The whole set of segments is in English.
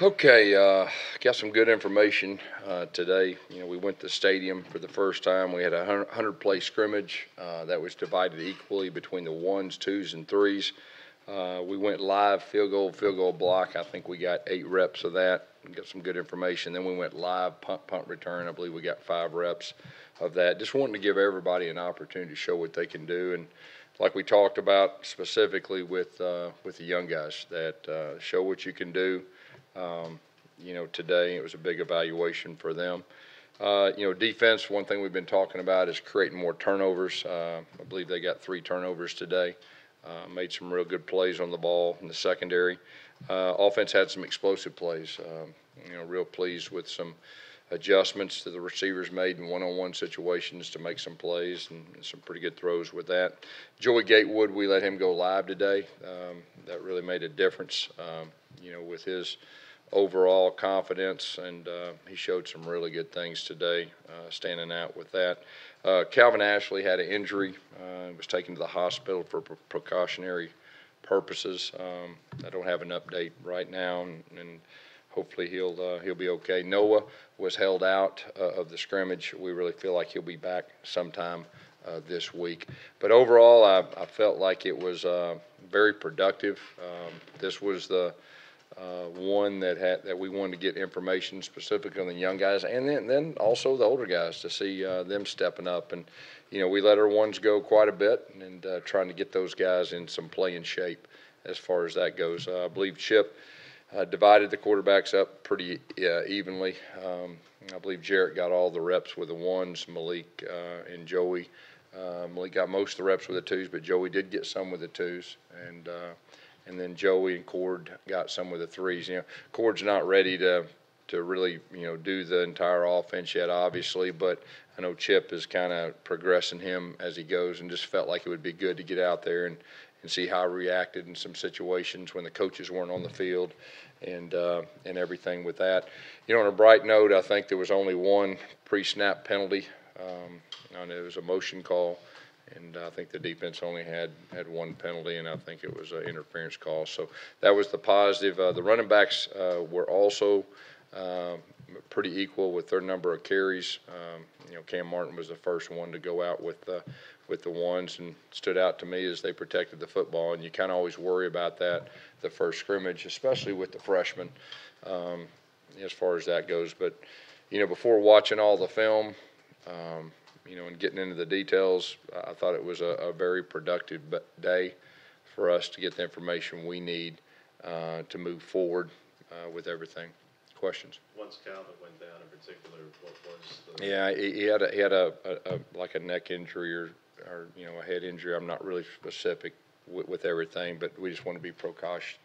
Okay, got some good information today. We went to the stadium for the first time. We had a 100-play scrimmage that was divided equally between the ones, twos, and threes. We went live field goal block. I think we got 8 reps of that. Got some good information. Then we went live punt return. I believe we got 5 reps of that. Just wanting to give everybody an opportunity to show what they can do, and like we talked about specifically with the young guys, that show what you can do. Today it was a big evaluation for them. Defense, one thing we've been talking about is creating more turnovers. I believe they got 3 turnovers today. Made some real good plays on the ball in the secondary. Offense had some explosive plays. Real pleased with some adjustments that the receivers made in one-on-one situations to make some plays and some pretty good throws with that. Joey Gatewood, we let him go live today. That really made a difference, with his overall confidence, and he showed some really good things today, standing out with that. Calvin Ashley had an injury, was taken to the hospital for precautionary purposes. I don't have an update right now, and hopefully he'll be okay. Noah was held out of the scrimmage. We really feel like he'll be back sometime this week. But overall, I felt like it was very productive. This was the one that we wanted to get information specific on the young guys, and then also the older guys, to see them stepping up. And we let our ones go quite a bit, and trying to get those guys in some playing shape as far as that goes. I believe Chip divided the quarterbacks up pretty evenly. I believe Jarrett got all the reps with the ones, Malik and Joey. Malik got most of the reps with the twos, but Joey did get some with the twos, and then Joey and Cord got some with the threes. Cord's not ready to really do the entire offense yet, obviously, but I know Chip is kind of progressing him as he goes, and just felt like it would be good to get out there and see how he reacted in some situations when the coaches weren't on the field, and everything with that. On a bright note, I think there was only one pre-snap penalty. It was a motion call, and I think the defense only had 1 penalty, and I think it was an interference call. So that was the positive. The running backs were also pretty equal with their number of carries. Cam Martin was the first one to go out with the ones, and stood out to me as they protected the football. And you kind of always worry about that, the first scrimmage, especially with the freshmen, as far as that goes. But before watching all the film, and getting into the details, I thought it was a very productive day for us to get the information we need to move forward with everything. Questions? Once Calvin went down in particular, what was the... Yeah, he had a like a neck injury or a head injury. I'm not really specific with everything, but we just want to be precautionary.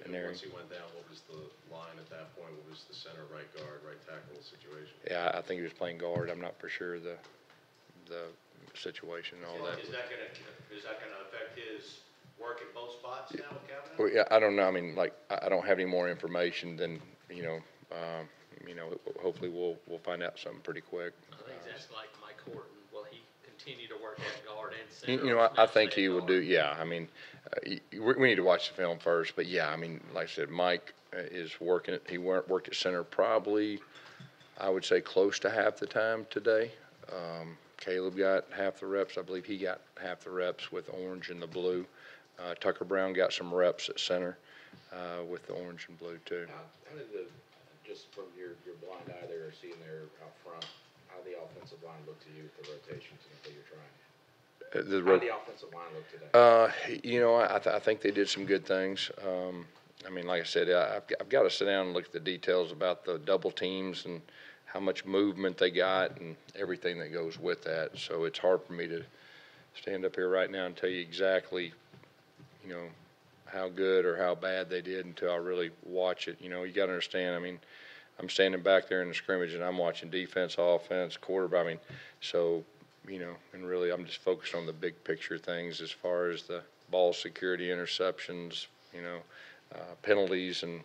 Once he went down, what was the line at that point? What was the center, right guard, right tackle situation? Yeah, I think he was playing guard. I'm not for sure the situation and all that. Is that gonna affect his work at both spots now with Calvin? Well, yeah, I don't know. I mean, I don't have any more information than hopefully we'll find out something pretty quick. I think that's like Mike Horton. Will he continue to work at guard and center? I think he will do. Yeah, I mean, we need to watch the film first. But yeah, I mean, like I said, Mike is working. He worked at center probably, I would say, close to half the time today. Caleb got half the reps. I believe he got half the reps with orange and the blue. Tucker Brown got some reps at center with the orange and blue too. How did just from your blind eye there, seeing there out front, how the offensive line look to you with the rotations and that you're trying? How did the offensive line look today? I think they did some good things. I mean, like I said, I've got to sit down and look at the details about the double teams and how much movement they got and everything that goes with that. So it's hard for me to stand up here right now and tell you exactly, how good or how bad they did until I really watch it. You got to understand, I mean, I'm standing back there in the scrimmage and I'm watching defense, offense, quarterback. I mean, so, and really I'm just focused on the big picture things as far as the ball security, interceptions, penalties and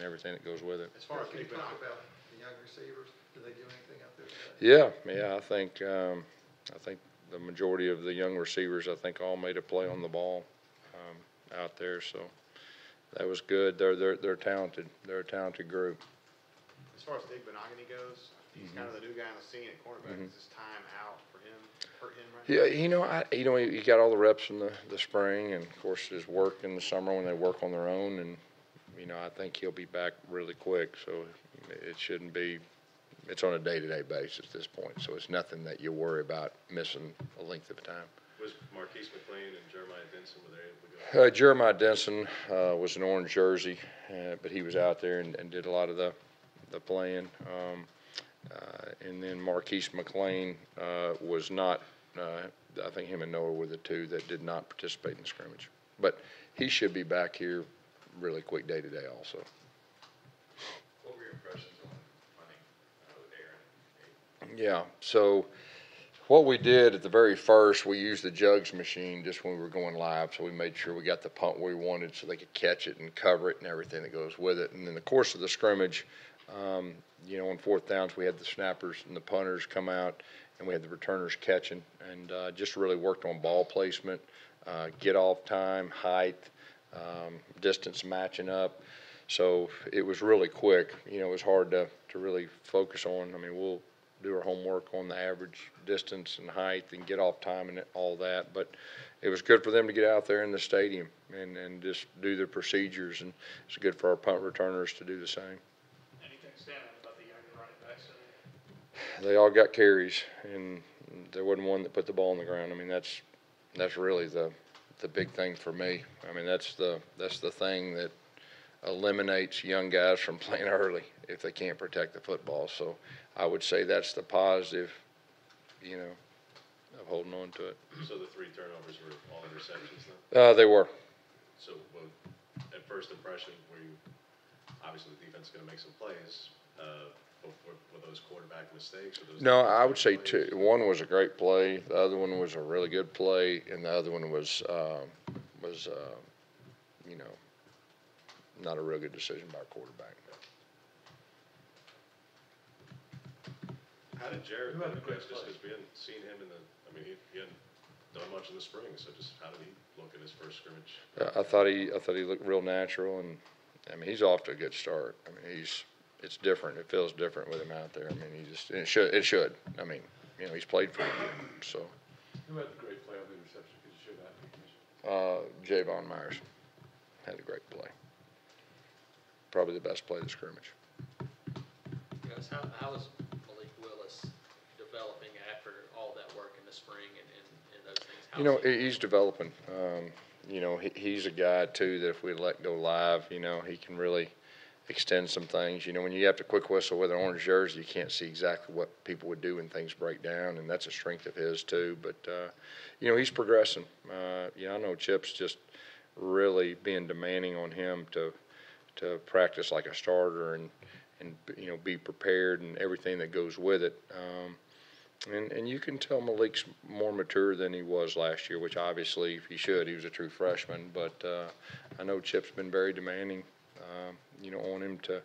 everything that goes with it. As far as can you talk about the young receivers? Do they do anything out there today? Yeah, I think the majority of the young receivers, I think, all made a play on the ball out there. So that was good. They're talented. They're a talented group. As far as Igbenogany goes, he's kind of the new guy on the scene at cornerback. Is this time out for him, hurt him right now? Yeah, he got all the reps in the spring, and of course his work in the summer when they work on their own, and I think he'll be back really quick. So it shouldn't be. It's on a day-to-day basis at this point, so it's nothing that you worry about missing a length of time. Was Marquise McLean and Jeremiah Denson, were they able to go? Jeremiah Denson was an orange jersey, but he was out there and did a lot of the playing. And then Marquise McLean was not. I think him and Noah were the two that did not participate in the scrimmage. But he should be back here really quick day to day also. What were your impressions on hunting with Aaron? Yeah, so what we did at the very first, we used the jugs machine just when we were going live, so we made sure we got the punt where we wanted so they could catch it and cover it and everything that goes with it. And in the course of the scrimmage, on fourth downs, we had the snappers and the punters come out, and we had the returners catching, and just really worked on ball placement, get off time, height, distance matching up. So it was really quick. It was hard to really focus on. I mean, we'll do our homework on the average distance and height and get off time and all that, but it was good for them to get out there in the stadium and just do the procedures, and it's good for our punt returners to do the same. Anything stand out about the younger running backs today? They all got carries, and there wasn't one that put the ball on the ground. I mean, that's really the big thing for me. I mean, that's the thing that eliminates young guys from playing early if they can't protect the football. So I would say that's the positive, of holding on to it. So the 3 turnovers were all interceptions then? They were. So at first impression, obviously the defense is going to make some plays, but were those quarterback mistakes? Or those No, I would say plays? two. One was a great play. The other one was a really good play, and the other one was not a real good decision by a quarterback. How did Jared look? Just because we hadn't seen him he hadn't done much in the spring, so just how did he look in his first scrimmage? I thought he looked real natural, and I mean he's off to a good start. I mean it's different. It feels different with him out there. I mean it should. I mean he's played for a year, so. Who had the great play on the interception? Could you show that? Javon Myers had a great play. Probably the best play of the scrimmage. Guys, how is Malik Willis developing after all that work in the spring and those things? How's he- He's developing. He's a guy too that if we let go live, he can really extend some things. When you have to quick whistle with an orange jersey, you can't see exactly what people would do when things break down, and that's a strength of his too. But he's progressing. I know Chip's just really being demanding on him to practice like a starter and be prepared and everything that goes with it. And you can tell Malik's more mature than he was last year, which obviously he should. He was a true freshman, but I know Chip's been very demanding, on him to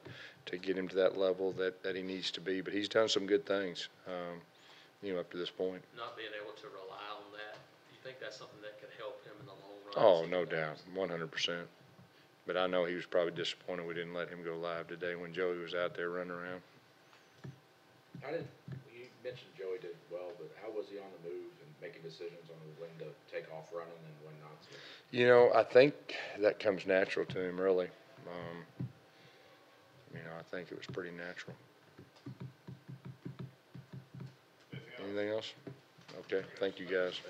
get him to that level that he needs to be. But he's done some good things, up to this point. Not being able to rely on that, do you think that's something that could help him in the long run? Oh, no doubt, 100%. But I know he was probably disappointed we didn't let him go live today when Joey was out there running around. You mentioned Joey did well, but how was he on the move and making decisions on when to take off running and when not to? I think that comes natural to him, really. I think it was pretty natural. Anything else? Okay, thank you guys.